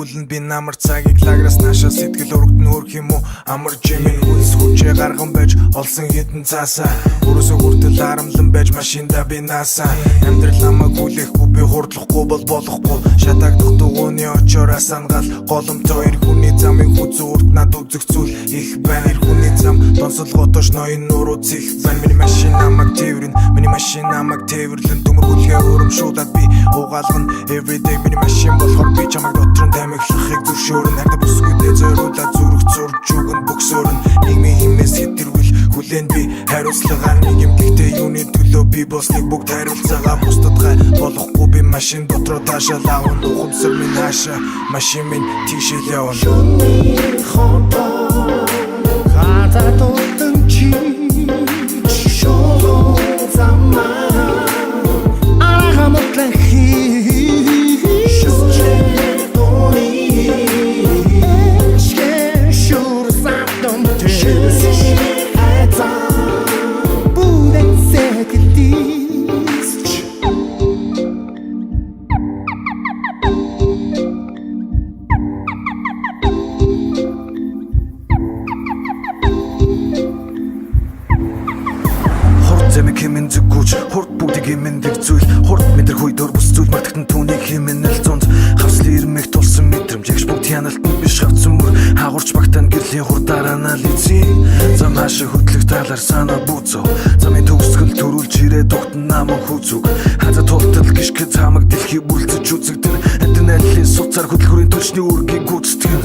өнгөрүүлэн би намар цагийг лаграас наашаа сэтгэл өргөдөн хөрх юм уу амар жимэн хүлс хүчээ гарган байж олсон хитэн цаасаа өрөөсөө хүртэл харамлан байж машинда би наасаа амьдрал намайг хүлээхгүй би хурдлахгүй бол болохгүй шатагдах дугууны очоороо сангаал голомтой ир хүний замын хүзүү урт над үзэх зүйл их байна ир хүний зам донсолготош ноён нуруу цих байна миний машин намайг тээвэрлэн төмөр хүлгээ урамшуулаад би угаалган everyday миний машин болохоор би чамайг дотрон тамиглахыг зөвшөөрөн хардаа бүсгүйдээ зориулаад зүрх зурж өгөн бөксөөрн нийгмийн химээс хэтэрвэл хүлээн би хариуцлагаар нэг юм гэхдээ юуны төлөө би босныг бүгд хариуцаагаа бусдад гай болохгүй би машин дотроо таашаал аван ухамсар минь хаашаа машин минь тийшээ явна Шүний хотоо хатаа тутан чи шолоо замаа арахамтлах Зэмэг хэмэн зүггүүч хурд бүгдийг хэмэндэг зүйл хурд мэдэр хүй дөр бүс зүйл мартагтан түүнийг хэмэнэл зунд хавслын ирмэг тулсан мэдрэмж ягш бүгд хяналтанд биш хавцсан мөр хаагурч багтаан гэрлийн хурдаараа налицэн зам хаашаа хөдлөх талаар санаа бүүцөө замын төгсгөл төрүүлж ирээд дугтан наман хүүцүг хаза тултал гიშгэ цамаг дэлхий бүлцэж үзэгдэн адреналин суцаар хөдөлгүүрийн төлчний үргийг гүйцэтгэн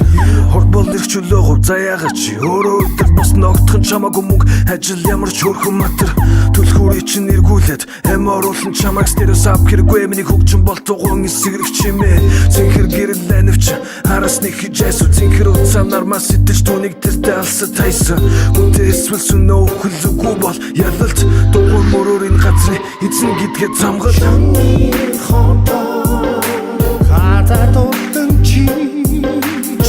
хурд бол нэрч өлөөгөө заяагаа чи өөрөө өдөр бус ногдхон чамаагүй мөнгө ажил ямар ч хөрхөн матер төлхүүрийг чинь эргүүлээд эм оруулан чамайг стереосап хэрэггүй миний хөгжин бол тугуун эсгэрэг чимээ зинхэр гэрэл анивч араас нэг хижээс зинхэр уцаанаар мас сэтэж түүнийг тэртээ алсад тайсан хүнтэй эсвэл сүнөө хөлөгүй бол ялалт дугуй мөрөөрийн газрын эзэн гэдгээ замгал Шүний хотоо хатаа тутан чи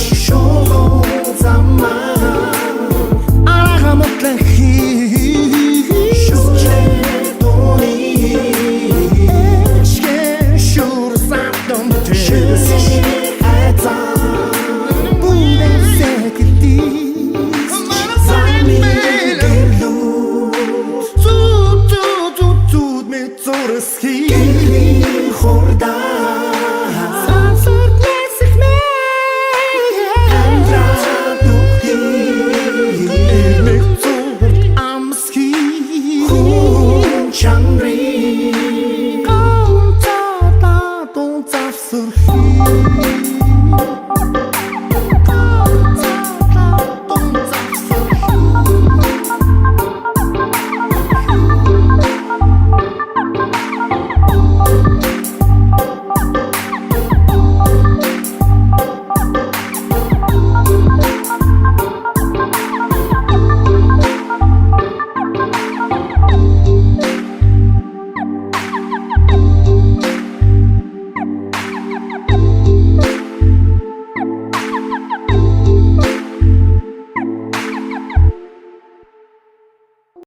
шолоо замаа арахамтлах